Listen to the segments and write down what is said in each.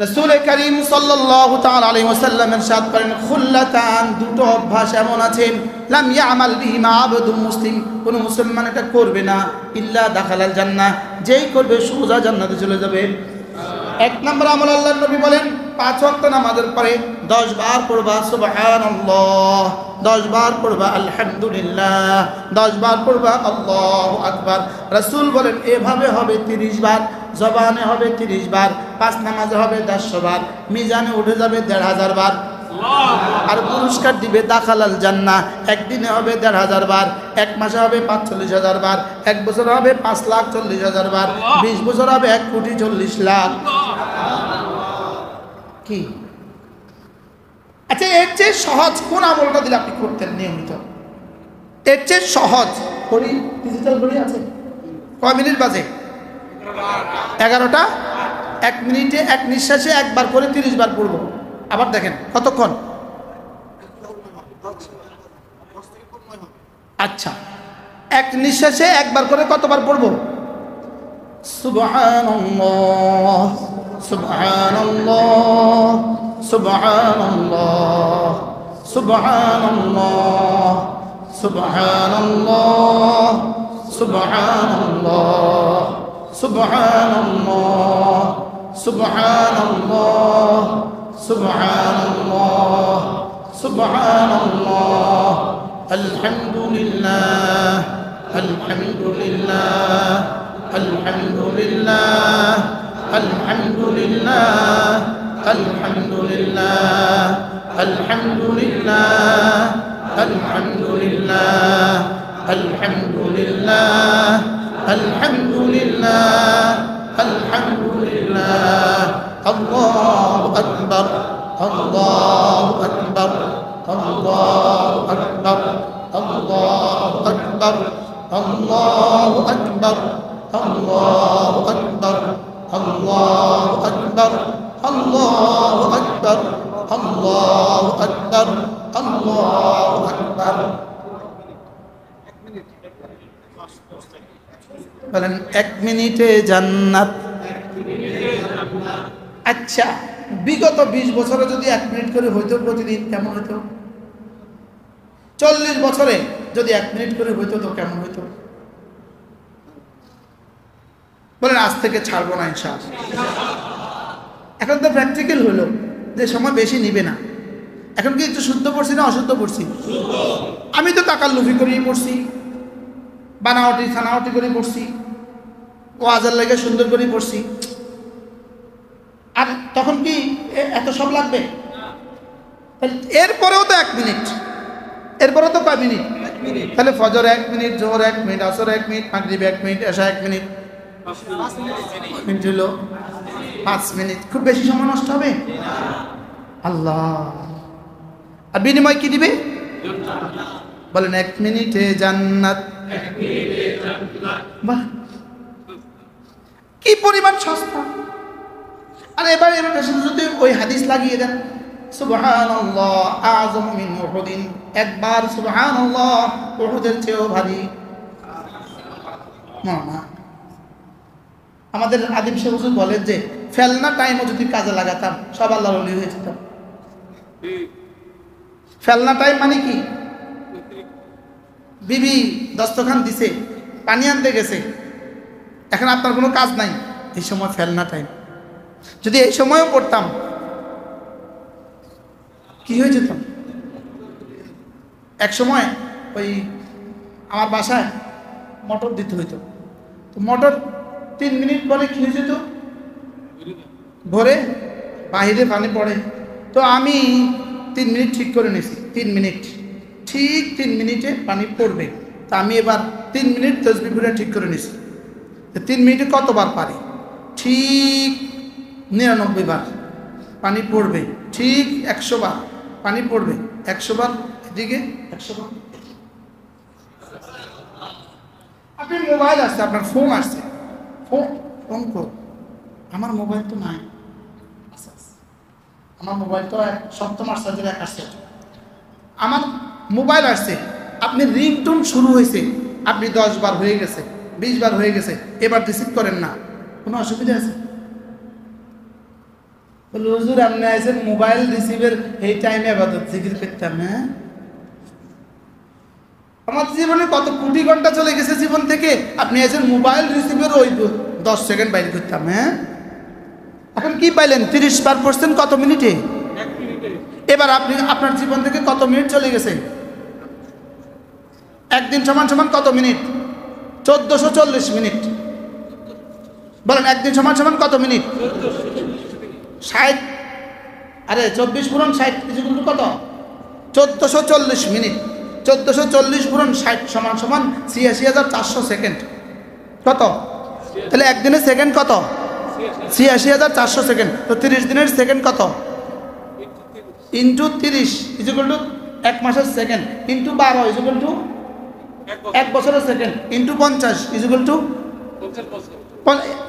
রাসূল করিম সাল্লাল্লাহু তাআলা আলাইহি ওয়াসাল্লাম ইরশাদ করেন, খুল্লাতান, দুটো অভ্যাস এমন আছে, লাম ইয়ামাল বিহিমা আবদুল মুসলিম, কোন মুসলমান এটা করবে না, ইল্লা দাখালাল জান্নাহ, যেই করবে সোজা জান্নাতে চলে যাবে। এক নম্বর আমল, আল্লাহর নবী বলেন 5 ওয়াক্ত নামাজের পরে 10 বার পড়বা সুবহানাল্লাহ, 10 বার পড়বা আলহামদুলিল্লাহ, 10 বার পড়বা আল্লাহু আকবার। রাসূল বলেন এভাবে হবে 30 বার, জবানে হবে 30 বার, 5 নামাজে হবে 100 বার, মিজানে উঠে যাবে 1500 বার। আর পুরস্কার দিবে দাখালাল জান্নাহ, একদিনে হবে 1500 বার, এক মাসে হবে 45,000 বার, এক বছর হবে 5,40,000 বার, 20 বছর হবে 1,40,00,000। কি আচ্ছা, এর চেয়ে সহজ কোন আমলটা দিলে আপনি করতেন নিয়মিত? এর চেয়ে সহজ ঘড়ি, ডিজিটাল ঘড়ি আছে, কয় মিনিট বাজে? 11টা। 1 মিনিটে এক নিঃশ্বাসে একবার করে 30 বার পড়বো। আবার দেখেন কতক্ষণ? আচ্ছা, এক নিঃশ্বাসে একবার করে কতবার পড়বো? সুবহানাল্লাহ, সুবহানাল্লাহ, সুবহানাল্লাহ, সুবহানাল্লাহ, সুবহানাল্লাহ, সুবহানাল্লাহ, সুবহানাল্লাহ, সুবহানাল্লাহ, সুবহানাল্লাহ, সুবহানাল্লাহ, আলহামদুলিল্লাহ, আলহামদুলিল্লাহ, আলহামদুলিল্লাহ, আলহামদুলিল্লাহ, আলহামদুলিল্লাহ, আলহামদুলিল্লাহ, আলহামদুলিল্লাহ, আলহামদুলিল্লাহ, আলহামদুলিল্লাহ, আলহামদুলিল্লাহ, আল্লাহু আকবার, আল্লাহু আকবার, আল্লাহু আকবার, আল্লাহু আকবার, আল্লাহু আকবার, আল্লাহু আকবার, আল্লাহু আকবার, আল্লাহু আকবার, আল্লাহু আকবার, আল্লাহু আকবার। বলেন 1 মিনিটে জান্নাত। আচ্ছা, বিগত 20 বছরে যদি 1 মিনিট করে হইতো প্রতিদিন, কেমন হইতো? 40 বছরে যদি 1 মিনিট করে হইতো তো কেমন হইতো? বলেন আজ থেকে ছাড়বো না ইনশাআল্লাহ। এখন তো প্র্যাকটিক্যাল হলো যে সময় বেশি নিবে না। এখন কি একটু শুদ্ধ পড়ছি না অশুদ্ধ পড়ছি? আমি তো তাকাল্লুফি করেই পড়ছি, বানাওয়াটি থানাওয়াটি করে পড়ছি, ওয়াজের লেগে সুন্দর করে পড়ছি। আর তখন কি এত সব লাগবে? এরপরেও তো 1 মিনিট, এরপরেও তো কয় মিনিট? তাহলে ফজর 1 মিনিট, জোহর 1 মিনিট, আসর 1 মিনিট, মাগরিব 1 মিনিট, এশা 1 মিনিট, 5 মিনিট হলো 5 মিনিট। খুব বেশি সময় নষ্ট হবে? আল্লাহ। আর বিনিময় কি দিবে? বলেন 1 মিনিটে জান্নাত। বাহ, কি পরিমাণ সস্তা! আর এবার এর পেছনে যদি ওই হাদিস লাগিয়ে দেন, সুবহানাল্লাহ আযম মিন উহুদিন, একবার সুবহানাল্লাহ উহুদের চেয়েও ভারী। না না, আমাদের আদিম শেখ হুজুর বলেন যে ফেলনা টাইমও যদি কাজে লাগাতাম সব আল্লাহর ওলি হয়ে যেতাম। ফেলনা টাইম মানে কি? বিবি দস্তখান দিছে, পানি আনতে গেছে, এখন আপনার কোনো কাজ নাই, এই সময় ফেলনা টাইম। যদি এই সময়ও পড়তাম কি হয়ে যেতাম? এক সময় ওই আমার বাসায় মোটর দিতে হইতো, তো মোটর 3 মিনিট পরে কি হয়ে যেত? ভরে বাহিরে পানি পড়ে। তো আমি 3 মিনিট ঠিক করে নিয়েছি, 3 মিনিট ঠিক, 3 মিনিটে পানি পড়বে। তা আমি এবার 3 মিনিট তসবিহ পড়ে ঠিক করে নিয়েছি। 3 মিনিটে কতবার পারি? ঠিক 99 বার পানি পড়বে, ঠিক 100 বার পানি পড়বে, 100 বার এদিকে, 100 বার। আপনার মোবাইল আসছে, আপনার ফোন আসছে, ফোন কর। আমার মোবাইল তো নাই, আমার মোবাইল তো 7ম আশ্চর্যের 1 আসছে। আমার মোবাইল আসছে, আপনি রিংটোন শুরু হয়েছে, আপনি 10 বার হয়ে গেছে, 20 বার হয়ে গেছে, এবার রিসিভ করেন না, কোনো অসুবিধা আছে? বলে হুজুর আপনি আছেন মোবাইল রিসিভের এই টাইমে ইবাদত জিকির করতাম। হ্যাঁ, আমার জীবনে কত কোটি ঘন্টা চলে গেছে জীবন থেকে, আপনি আছেন মোবাইল রিসিভের ওই 10 সেকেন্ড বাইর করতাম। হ্যাঁ, এখন কি পাইলেন? 30% কত মিনিটে? এবার আপনি আপনার জীবন থেকে কত মিনিট চলে গেছে? একদিন সমান সমান কত মিনিট? 1440 মিনিট। বলেন একদিন সমান সমান কত মিনিট? 60। আরে 24 পূরণ 60 কত? 1440 মিনিট। 1440 পূরণ 60 সমান সমান 86,400 সেকেন্ড। কত? তাহলে একদিনের সেকেন্ড কত? 86,400 সেকেন্ড। তো 30 দিনের সেকেন্ড কত? ইন্টু 30 টু 1 মাসের সেকেন্ড, ইন্টু 12 টু 1 বছরের সেকেন্ড, ইন্টু 50 টু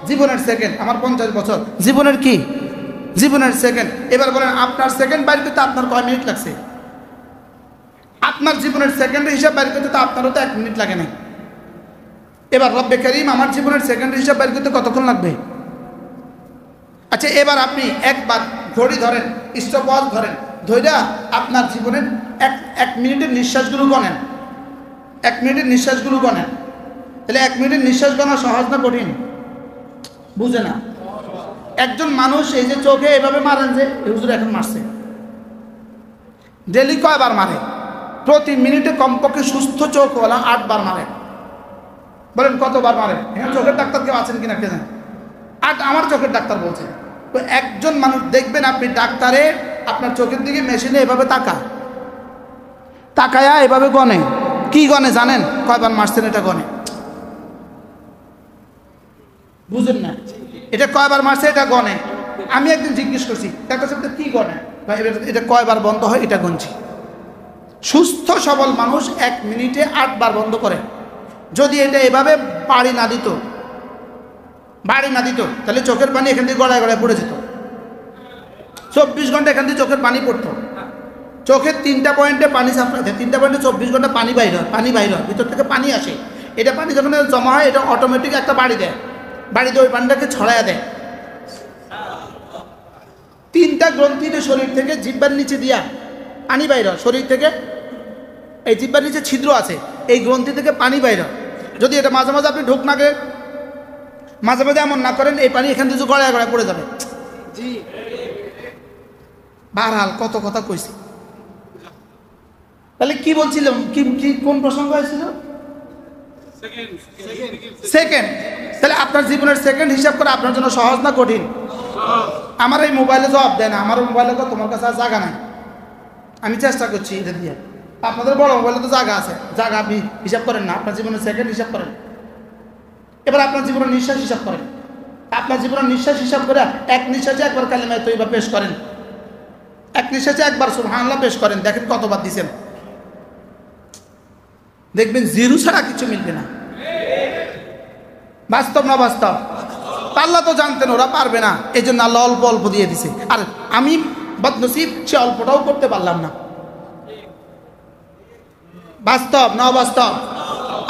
জীবনের সেকেন্ড। আমার 50 বছর জীবনের কি? জীবনের সেকেন্ড। এবার বলেন আপনার সেকেন্ড বাইর করতে আপনার কয় মিনিট লাগছে? আপনার জীবনের সেকেন্ডের হিসাব বাইর করতে তো আপনারও তো 1 মিনিট লাগে না। এবার রব্বে কারীম আমার জীবনের সেকেন্ডের হিসাব বাইর করতে কতক্ষণ লাগবে? আচ্ছা, এবার আপনি একবার ঘড়ি ধরেন, স্টপওয়াচ ধরেন, ধইরা আপনার জীবনের এক মিনিটের নিঃশ্বাসগুলো গণেন। 1 মিনিটের নিঃশ্বাসগুলো গণেন। তাহলে 1 মিনিটের নিঃশ্বাস গণা সহজ না কঠিন? বুঝে না। একজন মানুষ এই যে চোখে এভাবে মারেন, যে হুজুর এখন মারছে, ডেলি কয়বার মারে? প্রতি মিনিটে কমপক্ষে সুস্থ চোখওয়ালা 8 বার মারে। বলেন কতবার মারে? হ্যাঁ, চোখের ডাক্তার কেউ আছেন কিনা কে জানে? 8 আমার চোখের ডাক্তার বলছে। তো একজন মানুষ দেখবেন আপনি ডাক্তারে আপনার চোখের দিকে মেশিনে এভাবে তাকায়া এভাবে গনে। কি গনে জানেন? কয়বার মারছেন এটা গনে। বুঝেন না? এটা কয়বার মারছে এটা গনে। আমি একদিন জিজ্ঞেস করছি ডাক্তার সাহেব কি গনে? এটা কয়বার বন্ধ হয় এটা গনছি। সুস্থ সবল মানুষ 1 মিনিটে 8 বার বন্ধ করে। যদি এটা এভাবে বাড়ি না দিত তাহলে চোখের পানি এখান থেকে গড়ায় গড়ায় পড়ে যেত। 24 ঘন্টা এখান থেকে চোখের পানি পড়তো। চোখের 3টা পয়েন্টে পানি সাপ্লাই দেয়, 3টা পয়েন্টে 24 ঘন্টা পানি বাইর হয়, ভিতর থেকে পানি আসে। এটা পানি যখন জমা হয় এটা অটোমেটিক একটা বাড়ি দেয়, ওই পানিটাকে ছড়ায়া দেয়। 3টা গ্রন্থিতে শরীর থেকে জিহ্বার নিচে দিয়া পানি বাইর হয়। শরীর থেকে এই জিহ্বার নিচে ছিদ্র আছে, এই গ্রন্থি থেকে পানি বাইর হয়। যদি এটা মাঝে মাঝে আপনি ঢোক নাকে মাঝে মাঝে এমন না করেন, এই পানি এখান থেকে গড়ায় গড়ায় পড়ে যাবে। জি, বারহাল কত কথা কইছি। তাহলে কি বলছিলাম? কি কোন প্রসঙ্গ হয়েছিল? সেকেন্ড। তাহলে আপনার জীবনের সেকেন্ড হিসাব করা আপনার জন্য সহজ না কঠিন? আমার এই মোবাইলে জবাব দেয় না। আমার মোবাইলে তো তোমার কাছে আর জায়গা নাই, আমি চেষ্টা করছি এটা দিয়ে। আপনাদের বড় মোবাইলে তো জায়গা আছে, জায়গা আপনি হিসাব করেন না। আপনার জীবনের সেকেন্ড হিসাব করেন। এবার আপনার জীবনের নিঃশ্বাস হিসাব করেন। আপনার জীবনের নিঃশ্বাস হিসাব করে 1 নিঃশ্বাসে একবার কালিমা তৈবা পেশ করেন, 1 নিঃশ্বাসে একবার সুবহানাল্লাহ পেশ করেন। দেখেন কতবার দিচ্ছেন। দেখবেন জিরো ছাড়া কিছু মিলবে না। বাস্তব না বাস্তব? আল্লাহ তো জানতেন ওরা পারবে না, এই জন্য আল্লাহ অল্প অল্প দিয়ে দিছে। আর আমি বদনসিব, সে অল্পটাও করতে পারলাম না। বাস্তব না অবাস্তব?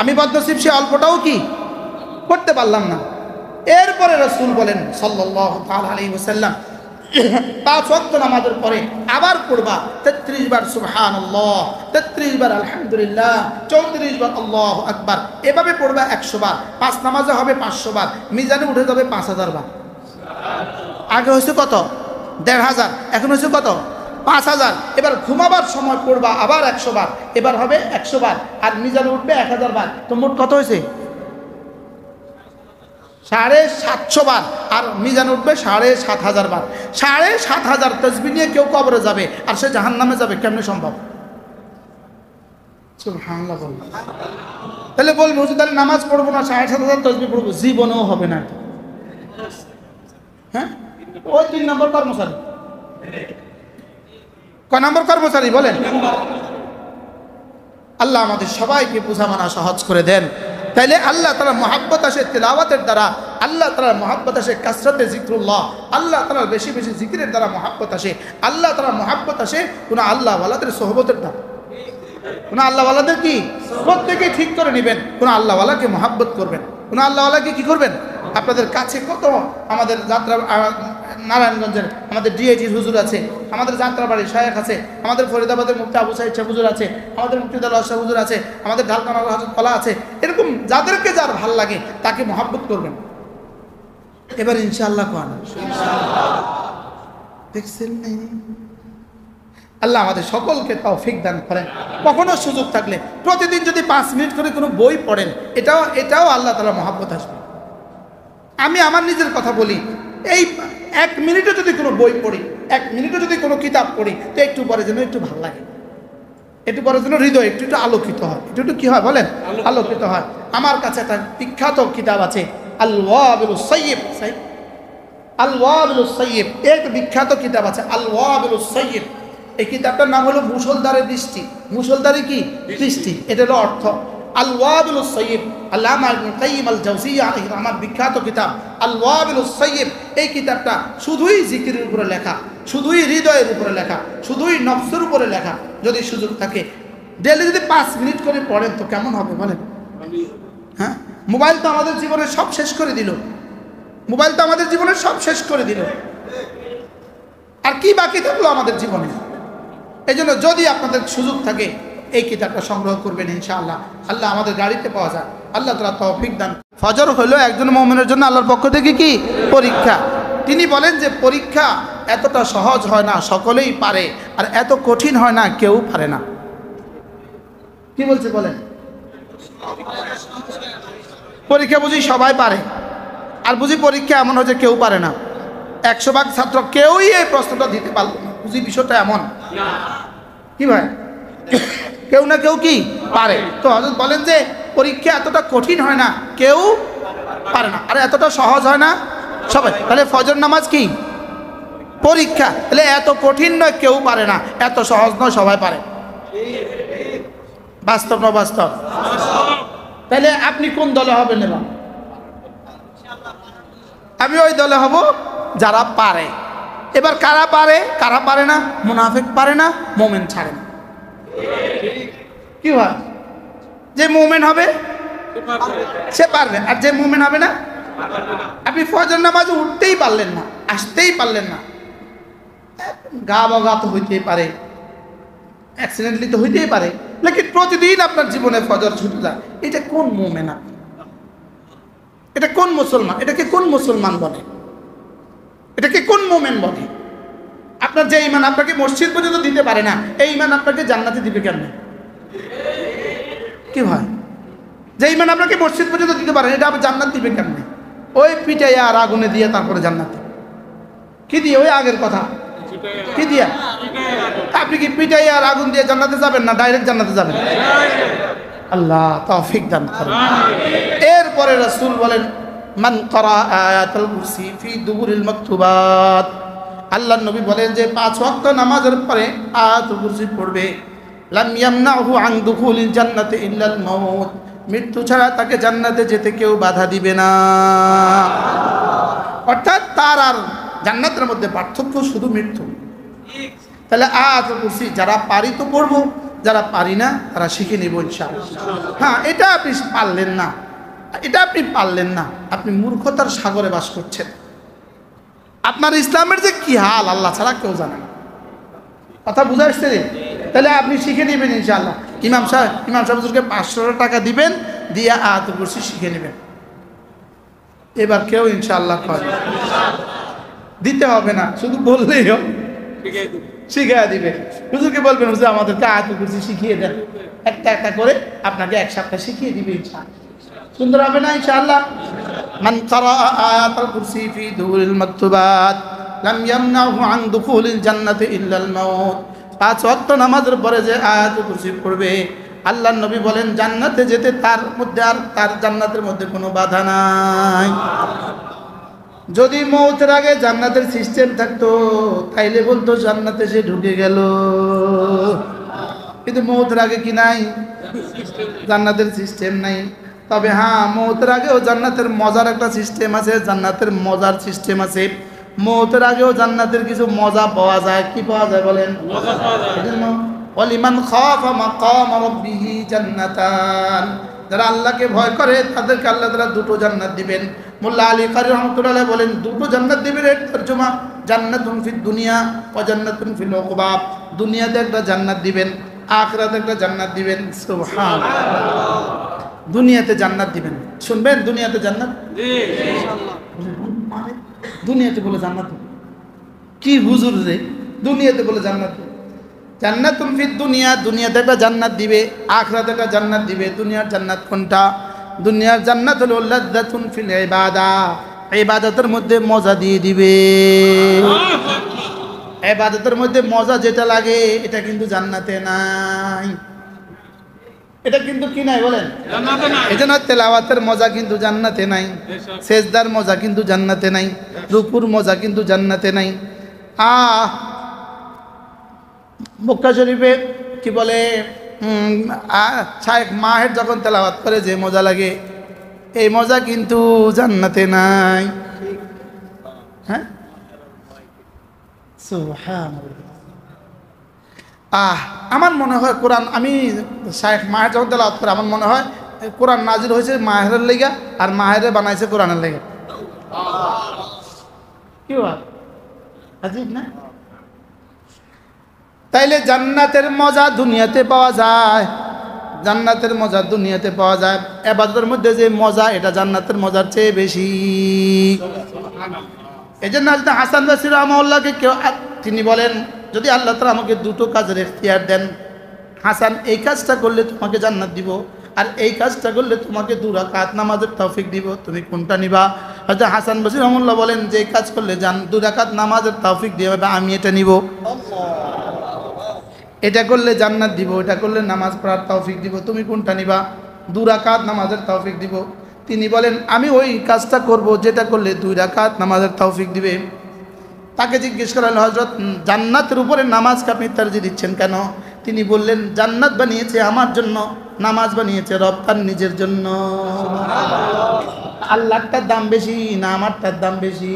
আমি বদনসিব, সে অল্পটাও কি করতে পারলাম না। এরপরে রাসূল বলেন সাল্লাল্লাহু তাআলা আলাইহি ওয়াসাল্লাম, 5 ওয়াক্ত নামাজের পরে আবার পড়বা 33 বার সুবহানাল্লাহ, 33 বার আলহামদুলিল্লাহ, 34 বার আল্লাহু আকবার। এভাবে পড়বা 100 বার। 5 নামাজে হবে 500 বার, মিজানে উঠে যাবে 5000 বার। আগে হয়েছে কত? 1500, এখন হয়েছে কত? 5000। এবার ঘুমাবার সময় পড়বা আবার 100 বার, এবার হবে 100 বার, আর মিজানে উঠবে 1000 বার। তো মোট কত হয়েছে? 750 বার, আর মিজান উঠবে 7500 বার। 7500 তাসবিহ নিয়ে কেউ কবরে যাবে আর সে জাহান্নামে যাবে, কেমনে সম্ভব? সুবহানাল্লাহ। তাহলে বলবো হুজুর তাহলে নামাজ পড়বো না, 7500 তাসবিহ পড়বো, জীবনেও হবে না। হ্যাঁ, ওই 3 নম্বর কর্মচারী। কয় নম্বর কর্মচারী বলেন? আল্লাহ আমাদের সবাইকে বোঝা মানা সহজ করে দেন। তাইলে আল্লাহ তাআলা মহব্বত আসে তিলাওয়াতের দ্বারা, আল্লাহ তাআলা মহব্বত আসে কাসরাতে জিক্রুল্লাহ, আল্লাহ তাআলা বেশি বেশি জিকিরের দ্বারা মহব্বত আসে। আল্লাহ তাআলা মহব্বত আসে কোন আল্লাহ ওয়ালাদের সোহবতের দ্বারা। কোন আল্লাহ ওয়ালাদের কি প্রত্যেকে ঠিক করে নেবেন, কোন আল্লাহ ওয়ালাকে মহব্বত করবেন, কোনো আল্লাহওয়ালাকে কি করবেন? আপনাদের কাছে কত আমাদের যাত্রা নারায়ণগঞ্জের আমাদের ডিএজির হুজুর আছে, আমাদের যাত্রাবাড়ির শায়েখ আছে, আমাদের ফরিদাবাদের মুফতি আবু সাইদ শাহ হুজুর আছে, আমাদের মুফতিউদ্দৌলা শাহ হুজুর আছে, আমাদের ঢালকানগর হযরত কলা আছে। এরকম যাদেরকে যার ভাল লাগে তাকে মহব্বত করবেন। এবার ইনশাআল্লাহ কোন দেখছেন আল্লাহ আমাদের সকলকে তৌফিক দান করেন। কখনো সুযোগ থাকলে প্রতিদিন যদি 5 মিনিট করে কোনো বই পড়েন, এটাও আল্লাহ তাআলা মহব্বত আসবে। আমি আমার নিজের কথা বলি, এই 1 মিনিটে যদি কোনো বই পড়ি, 1 মিনিটে যদি কোনো কিতাব পড়ি, তো একটু পরে যেন একটু ভালো লাগে, একটু পরে যেন হৃদয় একটু আলোকিত হয়, একটু কি হয় বলেন, আলোকিত হয়। আমার কাছে একটা বিখ্যাত কিতাব আছে, আল ওয়াবিলুস সাইয়্যিব। আল ওয়াবিলুস সাইয়্যিব এক বিখ্যাত কিতাব আছে, আল ওয়াবিলুস সাইয়্যিব। এই কিতাবটার নাম হলো মুষলধারের দৃষ্টি। মুষলধারে কি দৃষ্টি, এটা হলো অর্থ। আল ওয়াবিলুস সাইয়্যিব, আল্লামা ইবনে কাইয়িম আল জাওজিয়্যা আলাইহির রহমাত বিখ্যাত কিতাব আল ওয়াবিলুস সাইয়্যিব। এই কিতাবটা শুধুই জিকিরের উপরে লেখা, শুধুই হৃদয়ের উপরে লেখা, শুধুই নফসের উপরে লেখা। যদি সুযোগ থাকে ডেইলি যদি 5 মিনিট করে পড়েন তো কেমন হবে বলেন? হ্যাঁ, মোবাইল তো আমাদের জীবনে সব শেষ করে দিল, মোবাইল তো আমাদের জীবনে সব শেষ করে দিল, আর কি বাকি থাকলো আমাদের জীবনে? এই জন্য যদি আপনাদের সুযোগ থাকে এই কিতাবটা সংগ্রহ করবেন ইনশাআল্লাহ। আল্লাহ আমাদের গাড়িতে পাওয়া যায়, আল্লাহ তাআলা তৌফিক দান। ফজর হলো একজন মুমিনের জন্য আল্লাহর পক্ষ থেকে কি পরীক্ষা। তিনি বলেন যে পরীক্ষা এতটা সহজ হয় না, সকলেই পারে, আর এত কঠিন হয় না, কেউ পারে না। কি বলছে বলেন? পরীক্ষা বুঝি সবাই পারে, আর বুঝি পরীক্ষা এমন হচ্ছে কেউ পারে না। 100 ভাগ ছাত্র কেউই এই প্রশ্নটা দিতে পারলো না, বুঝি বিষয়টা এমন কি ভাই? কেউ না কেউ কি পারে। তো হযরত বলেন যে পরীক্ষা এতটা কঠিন হয় না, কেউ পারে না, আর এতটা সহজ হয় না সবাই। তাহলে ফজর নামাজ কি পরীক্ষা, তাহলে এত কঠিন নয় কেউ পারে না, এত সহজ নয় সবাই পারে। বাস্তব না বাস্তব? তাহলে আপনি কোন দলে হবেন? এবার আমি ওই দলে হব যারা পারে। এবার কারা পারে কারা পারে না? মুনাফিক পারে না, মুমিন ছাড়ে না। কি হয়? যে মুমিন হবে সে পারবে, আর যে মুমিন হবে না, আপনি ফজর নামাজ উঠতেই পারলেন না, আসতেই পারলেন না, গা বগা তো হইতেই পারে, অ্যাক্সিডেন্টলি তো হইতেই পারে, লেকিন প্রতিদিন আপনার জীবনে ফজর ছুটে যায়। এটা কোন মুমিন? এটা কোন মুসলমান? এটাকে কোন মুসলমান বলে? এটাকে কোন মুমিন বলে? আপনার যে ঈমান আপনাকে মসজিদ পর্যন্ত দিতে পারে না, এই ঈমান আপনাকে জান্নাতে দিবে কেমনে? কি ভাই, যে ঈমান আপনাকে মসজিদ পর্যন্ত দিতে পারে এটা আপনি জান্নাত দিবে কেমনে? ওই পিটাইয়া আর আগুনে দিয়ে তারপরে জান্নাতে কি দিয়ে? ওই আগের কথা কি দিয়া? আপনি কি পিটাইয়া আর আগুন দিয়ে জান্নাতে যাবেন না ডাইরেক্ট জান্নাতে যাবেন? আল্লাহ তৌফিক দান করুন। এরপরে রাসূল বলেন, মান ক্বারা আয়াতুল কুরসি ফি দুবুরিল মাকতুবাত। আল্লাহর নবী বলেন যে 5 ওয়াক্ত নামাজের পরে আয়াতুল কুরসি পড়বে, লাম ইয়ামনাহু আন দুখুলিল জান্নাতি ইল্লাল মাউত। মৃত্যু ছাড়া তাকে জান্নাতে যেতে কেউ বাধা দিবে না। অর্থাৎ তার আর জান্নাতের মধ্যে পার্থক্য শুধু মৃত্যু। তাহলে আয়াতুল কুরসি যারা পারি তো পড়বো, যারা পারি না তারা শিখে নিব ইনশাআল্লাহ। হ্যাঁ, এটা আপনি পারলেন না, এটা আপনি পারলেন না, আপনি মূর্খতার সাগরে বাস করছেন। আপনার ইসলামের যে কি হাল আল্লাহ ছাড়া কেউ জানে না। কথা বুঝা আসছে? তাহলে আপনি শিখে নেবেন ইনশাআল্লাহ। ইমাম সাহেব হুজুরকে 500 টাকা দিবেন, দিয়ে আয়াতুল কুরসি শিখে নেবেন। এবার কেউ ইনশাআল্লাহ দিতে হবে না, শুধু বললেই হবে, শিখিয়ে দিবে। হুজুরকে বলবেন হুজুর আমাদেরকে আয়াতুল কুরসি শিখিয়ে দেন, একটা একটা করে আপনাকে 1 সপ্তাহ শিখিয়ে দিবে ইনশাআল্লাহ। সুন্দর হবে না ইনশাআল্লাহ? মান ক্বারা আয়াতুল কুরসি ফি দুবুরিল মাকতুবাত লাম ইয়ামনাহু আন দুখুলিল জান্নাতি ইল্লাল মাউত। 5 ওয়াক্ত নামাজের পরে যে আয়াতুল কুরসি পড়বে, আল্লাহর নবী বলেন জান্নাতে যেতে তার মধ্যে আর তার জান্নাতের মধ্যে কোনো বাধা নাই। যদি মৌতের আগে জান্নাতের সিস্টেম থাকতো তাইলে বলতো জান্নাতে সে ঢুকে গেল, কিন্তু মৌতের আগে কি নাই? জান্নাতের সিস্টেম নাই। তবে হ্যাঁ, মৌতের আগেও জান্নাতের মজার একটা সিস্টেম আছে, জান্নাতের মজার সিস্টেম আছে। মৌতের আগেও জান্নাতের কিছু মজা পাওয়া যায়। কি পাওয়া যায় বলেন? মজা পাওয়া যায়। এজন্য ওয়ালিমান খাফা মাকাম রাব্বিহি জান্নাতান, যারা আল্লাহকে ভয় করে তাদেরকে আল্লাহ তাআলা দুটো জান্নাত দিবেন। মোল্লা আলী কারি রহমাতুল্লাহ বলেন দুটো জান্নাত দিবেন এর তরজমা জান্নাতুন ফিদ দুনিয়া ওয়া জান্নাতুন ফিল উকবা। দুনিয়াতে একটা জান্নাত দিবেন, আখিরাতে একটা জান্নাত দিবেন। সুবহানাল্লাহ। দুনিয়াতে জান্নাত দিবেন, শুনবেন দুনিয়াতে জান্নাত জি ইনশাআল্লাহ। মানে দুনিয়াতে বলে জান্নাত কি হুজুর রে, দুনিয়াতে বলে জান্নাত। জান্নাতুন ফিদ দুনিয়া, দুনিয়াতে একটা জান্নাত দিবে, আখিরাতে একটা জান্নাত দিবে। দুনিয়ার জান্নাত কোনটা? দুনিয়ার জান্নাত হলো লাযযাতুন ফিল ইবাদা, ইবাদতের মধ্যে মজা দিয়ে দিবে। ইবাদতের মধ্যে মজা যেটা লাগে এটা কিন্তু জান্নাতে নাই। এটা কিন্তু কি নাই বলেন? জান্নাতে নাই। এজন্য তেলাওয়াতের মজা কিন্তু জান্নাতে নাই, সেজদার মজা কিন্তু জান্নাতে নাই, রুকুর মজা কিন্তু জান্নাতে নাই। মক্কা শরীফে কি বলে শায়েখ মাহের যখন তেলাওয়াত করে যে মজা লাগে, এই মজা কিন্তু জান্নাতে নাই। হ্যাঁ, সুবহানাল্লাহ। আমার মনে হয় কোরআন, আমি শায়েখ মাহের যখন তেলাওয়াত করে আমার মনে হয় কোরআন নাজিল হয়েছে মাহেরের লেগা, আর মাহেরে বানাইছে কোরআনের লেগা। কি বল আজিব না? তাইলে জান্নাতের মজা দুনিয়াতে পাওয়া যায়, জান্নাতের মজা দুনিয়াতে পাওয়া যায়। ইবাদতের মধ্যে যে মজা এটা জান্নাতের মজার চেয়ে বেশি। এই জন্য হাসান বসরি রাহমাহুল্লাহকে কেউ, তিনি বলেন যদি আল্লাহ তাআলা আমাকে দুটো কাজের ইখতিয়ার দেন, হাসান এই কাজটা করলে তোমাকে জান্নাত দিব, আর এই কাজটা করলে তোমাকে 2 রাকাত নামাজের তৌফিক দিব, তুমি কোনটা নিবা? হয়তো হাসান বসরি রাহমাহুল্লাহ বলেন যে এই কাজ করলে 2 রাকাত নামাজের তৌফিক দিয়ে আমি এটা নিব। এটা করলে জান্নাত দিব, এটা করলে নামাজ পড়ার তৌফিক দিব, তুমি কোনটা নিবা? 2 রাকাত নামাজের তৌফিক দিব। তিনি বলেন আমি ওই কাজটা করব যেটা করলে 2 রাকাত নামাজের তৌফিক দিবে। তাকে জিজ্ঞেস করা হলো হযরত জান্নাতের উপরে নামাজকে আপনি তারজিহ দিচ্ছেন কেন? তিনি বললেন জান্নাত বানিয়েছে আমার জন্য, নামাজ বানিয়েছে রব তার নিজের জন্য। আল্লাহটার দাম বেশি না আমারটার দাম বেশি?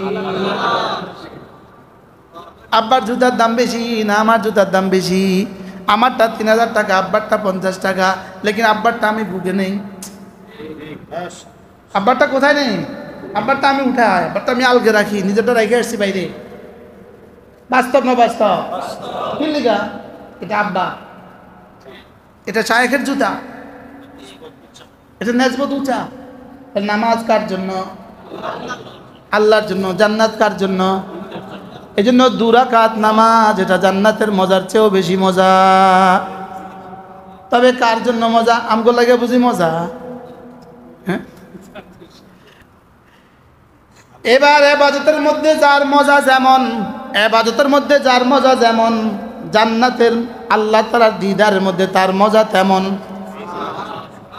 আব্বার জুতার দাম বেশি না আমার জুতার দাম বেশি? আমারটা 3000 টাকা, আব্বারটা 50 টাকা, লেকিন আব্বারটা আমি বুকে নেই। আব্বারটা কোথায় নেই? আব্বারটা আমি উঠাই, আব্বারটা আমি আলগে রাখি, নিজেরটা রেখে আসছি বাইরে। বাস্তব না বাস্তব? কি লিগা? এটা আব্বা, এটা শায়েখের জুতা, এটা নেজবত উঁচা। নামাজ কার জন্য? আল্লাহর জন্য। জান্নাত কার জন্য? এই জন্য 2 রাকাত নামাজ এটা জান্নাতের মজার চেয়েও বেশি মজা। তবে কার জন্য মজা? আমগো লাগে বুঝি মজা? হ্যাঁ, এবার ইবাদতের মধ্যে যার মজা যেমন, ইবাদতের মধ্যে যার মজা যেমন, জান্নাতের আল্লাহ তাআলার দিদারের মধ্যে তার মজা তেমন।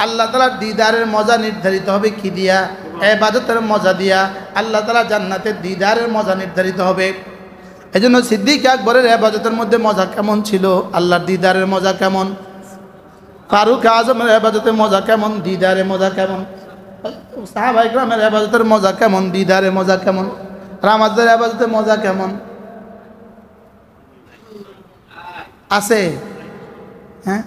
আল্লাহ তাআলার দিদারের মজা নির্ধারিত হবে কি দিয়া? ইবাদতের মজা দিয়া। আল্লাহ তাআলা জান্নাতের দিদারের মজা নির্ধারিত হবে। এই জন্য সিদ্দিক আকবরের ইবাদতের মধ্যে মজা কেমন ছিল, আল্লাহর দিদারের মজা কেমন, ফারুক আজমের ইবাদতের মজা কেমন, দিদারের মজা কেমন, সাহাবায়ে কেরামের ইবাদতের মজা কেমন, দিদারের মজা কেমন, রামাজের ইবাদতের মজা কেমন আছে? হ্যাঁ,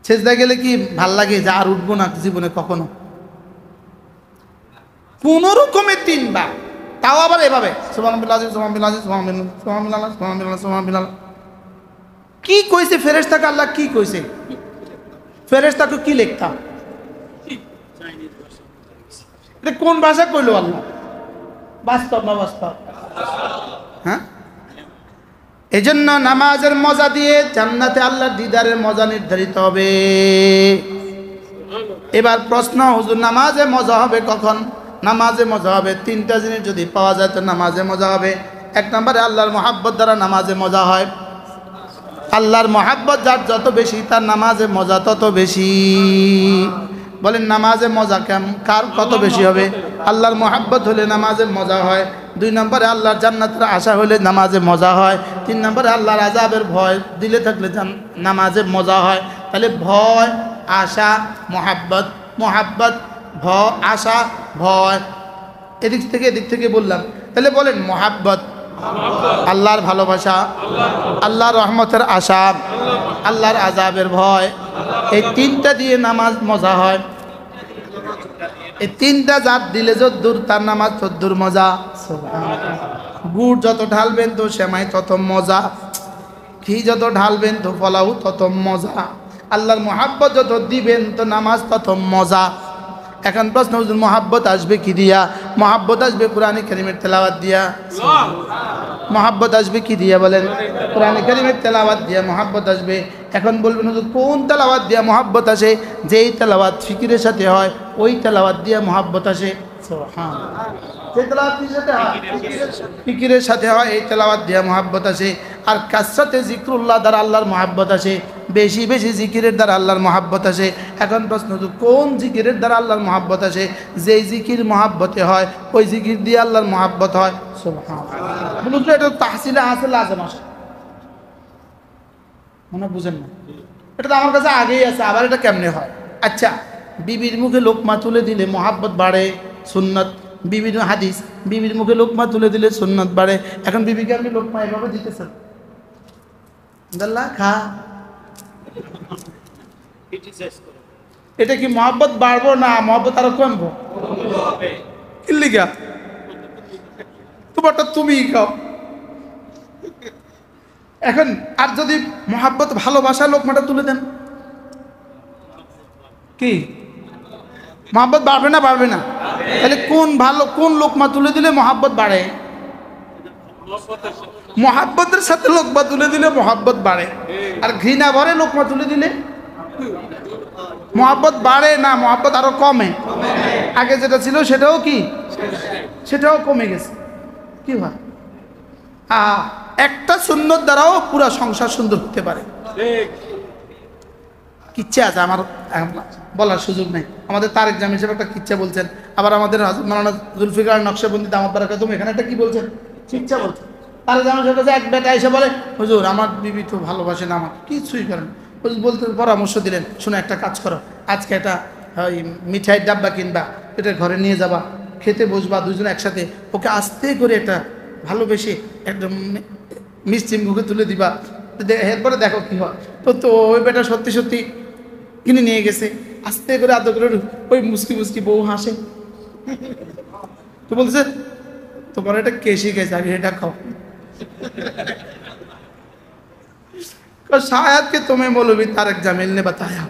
সেজদা গেলে কি ভাল লাগে যে আর উঠবো না জীবনে কখনো? 15 রকমে 3 বার, তাও আবার এভাবে সুবহানাল্লাহ সুবহানাল্লাহ সুবহানাল্লাহ সুবহানাল্লাহ সুবহানাল্লাহ। কি কইছে ফেরেশতাকে? আল্লাহ কি কইছে ফেরেশতাকে? কি লিখতা? এটা কোন ভাষা কইলো আল্লাহ? বাস্তব না বাস্তব? হ্যাঁ, এজন্য নামাজের মজা দিয়ে জান্নাতে আল্লাহর দিদারের মজা নির্ধারিত হবে। এবার প্রশ্ন, হুজুর নামাজে মজা হবে কখন? নামাজে মজা হবে 3টা জিনিস যদি পাওয়া যায় তো নামাজে মজা হবে। 1 নম্বরে আল্লাহর মহাব্বত দ্বারা নামাজে মজা হয়। আল্লাহর মহাব্বত যার যত বেশি তার নামাজে মজা তত বেশি। বলেন নামাজে মজা কার কত বেশি হবে? আল্লাহর মহাব্বত হলে নামাজে মজা হয়। 2 নম্বরে আল্লাহর জান্নাতের আশা হলে নামাজে মজা হয়। 3 নম্বরে আল্লাহর আযাবের ভয় দিলে থাকলে নামাজে মজা হয়। তাহলে ভয়, আশা, মহাব্বত, মহাব্বত, ভয়, আশা, ভয়, এদিক থেকে বললাম। তাহলে বলেন মহাব্বত, আল্লাহর ভালোবাসা, আল্লাহর রহমতের আশা, আল্লাহর আযাবের ভয়। এই তিনটা দিয়ে নামাজ মজা হয়। এই তিনটা জাত দিলে যদ্দূর তার নামাজ তদ্দূর মজা। গুড় যত ঢালবেন তো সেমাই তত মজা, ঘি যত ঢালবেন তো পোলাও তত মজা, আল্লাহর মুহাব্বত যত দিবেন তো নামাজ তত মজা। এখন প্রশ্ন, হুজুর মুহাব্বত আসবে কি দিয়া? মুহাব্বত আসবে কোরআনে কারীমের তেলাওয়াত দিয়া। মুহাব্বত আসবে কি দিয়া বলেন? কোরআনে কারীমের তেলাওয়াত দিয়া মুহাব্বত আসবে। এখন বলবেন হুজুর কোন তেলাওয়াত দিয়া মুহাব্বত আসে? যেই তেলাওয়াত ফিকিরের সাথে হয় ওই তেলাওয়াত দিয়া মুহাব্বত আসে। যে তেলাওয়াত ফিকিরের সাথে হয় এই তেলাওয়াত দিয়া মুহাব্বত আসে। আর কাসরাতে জিকরুল্লাহ দ্বারা আল্লাহর মুহাব্বত আসে, বেশি বেশি জিকিরের দ্বারা আল্লাহর মুহাব্বত আসে। এখন প্রশ্ন, কোন জিকিরের দ্বারা আল্লাহর মুহাব্বত আসে? যেই জিকির মুহাব্বতে হয় ওই জিকির দিয়ে আল্লাহর মুহাব্বত হয়। সুবহানাল্লাহ। এটা তাহসিলে হাসিল আজম আসে, মনে বুঝেন না? এটা তো আমার কাছে আগেই আছে, আবার এটা কেমনে হয়? আচ্ছা, বিবির মুখে লোকমা তুলে দিলে মুহাব্বত বাড়ে, সুন্নত। বিবির হাদিস, বিবির মুখে লোকমা তুলে দিলে সুন্নত বাড়ে। এখন বিবিকে আপনি লোকমা এভাবে দিতেছেন, খা, এটা কি মহব্বত বাড়বো না মহব্বত আরো কমবো? কিল্লিগা তোমারটা তুমিই খাও। এখন আর যদি মহব্বত ভালোবাসা লোকমাটা তুলে দেন, কি মহব্বত বাড়বে না? বাড়বে না? তাহলে কোন লোকমা তুলে দিলে মহব্বত বাড়ে? মহব্বতের সাথে লোকমা তুলে দিলে মহব্বত বাড়ে। আর ঘৃণা ভরে লোকমা তুলে দিলে মহব্বত বাড়ে না, মহব্বত আরো কমে। আগে যেটা ছিল সেটাও কি, সেটাও কমে গেছে। কি হয়? একটা সুন্নত দ্বারাও পুরা সংসার সুন্দর হতে পারে। কিচ্ছা আছে আমার, বলার সুযোগ নেই। আমাদের তারেক জামিল সাহেব একটা কিচ্ছা বলছেন, আবার আমাদের মাওলানা জুলফিকার নকশবন্দি দামাত বারাকাতুহু এখানে একটা কি বলছেন, কিচ্ছা বলছেন। তারেক জামিল সাহেব কাছে এক বেটা এসে বলে, হুজুর আমার বিবি তো ভালোবাসে না, আমার কিছুই করেন। বলতে পরামর্শ দিলেন, শুনে একটা কাজ করো, আজকে একটা মিঠাইয়ের ডাব্বা কিনবা, এটা ঘরে নিয়ে যাবা, খেতে বসবা দুজনে একসাথে, ওকে আস্তে করে একটা ভালোবেসে একদম মিষ্টি মুখে তুলে দিবা, এরপরে দেখো কি হয়। তো ওই বেটা সত্যি সত্যি কিনে নিয়ে গেছে, আস্তে করে আদর করে ওই মুসকি মুসকি বউ হাসে। তো বলছে, তোমার এটা কে শিখেছে, আগে এটা খাও। शायद कि तुम्हें मौलवी तारक জামিল ने बताया।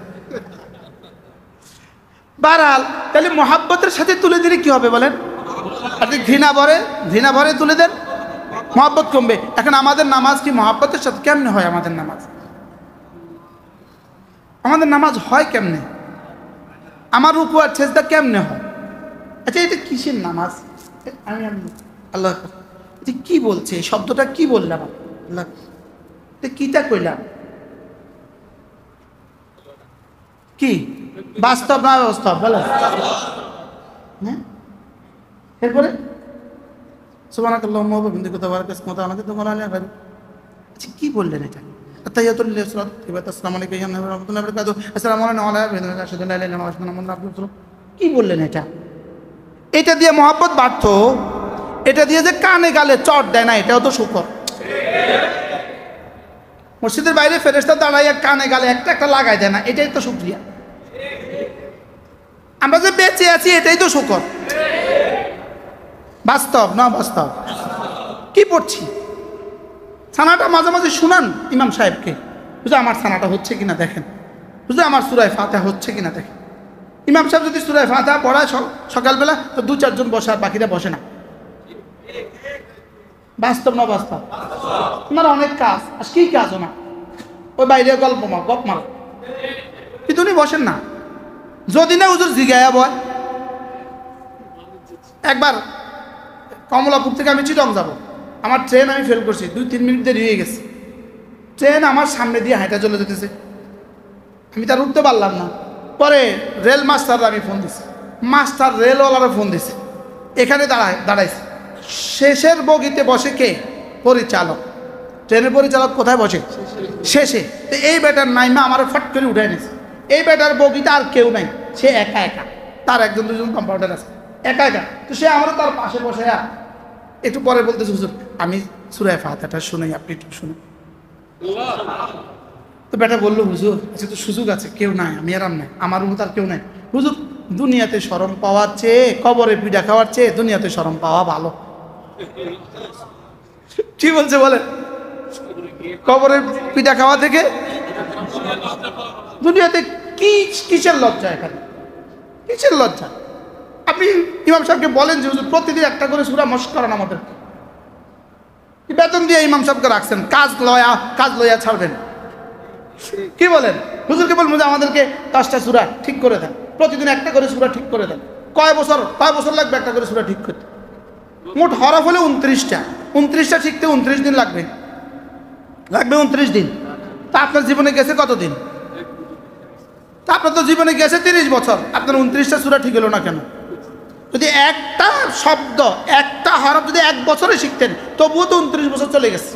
बहरहाल তাহলে মুহাব্বতের সাথে তুলে দিলে কি হবে বলেন? আর ঘৃণা ভরে তুলে দেন, মুহাব্বত কমবে। এখন আমাদের নামাজ কি মুহাব্বতের সাথে কেমনে হয়? আমাদের নামাজ হয় কেমনে? আমার রুকু আর সেজদা কেমনে হয়? আচ্ছা, এটা কিসের নামাজ? আমি আল্লাহ কি বলছে, এই শব্দটা কি বললাম? আল্লাহ কিটা কইলাম? কি বাস্তব না বাস্তব বলো? হ্যাঁ, এরপরে সুবহানাকাল্লাহুম্মা ওয়া বিহামদিকা তাবারাকা ইসমুকা আমাকে তো বলা নেই। আচ্ছা, কি বললেন এটা? আত্তাহিয়াতুল লিল্লাহি আসসালামু আলাইকুম ওয়া রাহমাতুল্লাহি ওয়া বারাকাতুহু, আসসালামু আলাইকুম ওয়া রাহমাতুল্লাহি ওয়া বারাকাতুহু। কি বললেন এটা? এটা দিয়ে মহব্বত বাড়তো? এটা দিয়ে যে কানে গালে চট দেয় না, এটাও তো শুকর। মসজিদের বাইরে ফেরেশতা দাঁড়াইয়া কানে গালে একটা একটা লাগাই দেয় না, এটাই তো শুকরিয়া। আমরা যে বেঁচে আছি এটাই তো শুকর। বাস্তব না বাস্তব? কি পড়ছি? ছানাটা মাঝে মাঝে শুনান ইমাম সাহেবকে, বুঝে আমার ছানাটা হচ্ছে কিনা দেখেন, বুঝে আমার সূরা ফাতিহা হচ্ছে কিনা দেখেন। ইমাম সাহেব যদি সূরা ফাতিহা পড়ায় সকালবেলা, তো 2-4 জন বসে, আর বাকিরা বসে না। বাস্তব না বাস্তব? আপনার অনেক কাজ, আর কি কাজ না, ওই বাইরে গপ মারো, কিন্তু উনি বসেন না। যদি না হুজুর জিগায়া বয়। একবার কমলাপুর থেকে আমি চিটং যাব, আমার ট্রেন আমি ফেল করছি, 2-3 মিনিট দেরি হয়ে গেছে। ট্রেন আমার সামনে দিয়ে হাঁটা চলে যেতেছে, আমি তার উঠতে পারলাম না। পরে রেল মাস্টার আমি ফোন দিছি, মাস্টার রেলওয়ালারা ফোন দিছে, এখানে দাঁড়াইছে। শেষের বগিতে বসে কে? পরিচালক। ট্রেনের পরিচালক কোথায় বসে? শেষে। তো এই বেটার নাইমা আমার ফট করে উঠাই নিছে। এই বেটার বগিতে আর কেউ নাই, সে একা একা, তার 1-2 জন কম্পাউন্ডার আছে, একা একা। তো সে আমারও তার পাশে বসে একটু পরে বলতেছে হুজুর আমি সূরা ফাতিহাটা শুনাই, আপনি একটু শুনুন। তো বেটা বললো হুজুর আচ্ছা তো সুযোগ আছে, কেউ নাই, আমি আরাম নাই, আমার মতো আর কেউ নাই। হুজুর দুনিয়াতে শরম পাওয়ার চেয়ে কবরে পিঠা খাওয়ার চেয়ে দুনিয়াতে শরম পাওয়া ভালো। কি বলছে বলে, কবরের পিঠা খাওয়া থেকে দুনিয়াতে কিসের লজ্জা, এখানে কিসের লজ্জা? আপনি ইমাম সাহেবকে বলেন যে হুজুর প্রতিদিন একটা করে সূরা মশক করান আমাদের, বেতন দিয়ে ইমাম সাহেবকে রাখছেন, কাজ লয়া ছাড়বেন। কি বলেন? হুজুরকে বলবো যে আমাদেরকে 10টা সূরা ঠিক করে দেন, প্রতিদিন একটা করে সূরা ঠিক করে দেন। কয় বছর লাগবে একটা করে সূরা ঠিক করতে? মোট হরফ হলে 29টা, 29টা শিখতে 29 দিন লাগবে 29 দিন। তা আপনার জীবনে গেছে কতদিন? তা আপনার তো জীবনে গেছে 30 বছর, আপনার 29টা সূরা ঠিক হলো না কেন? যদি একটা শব্দ একটা হরফ যদি 1 বছরে শিখতেন তবুও তো 29 বছর চলে গেছে।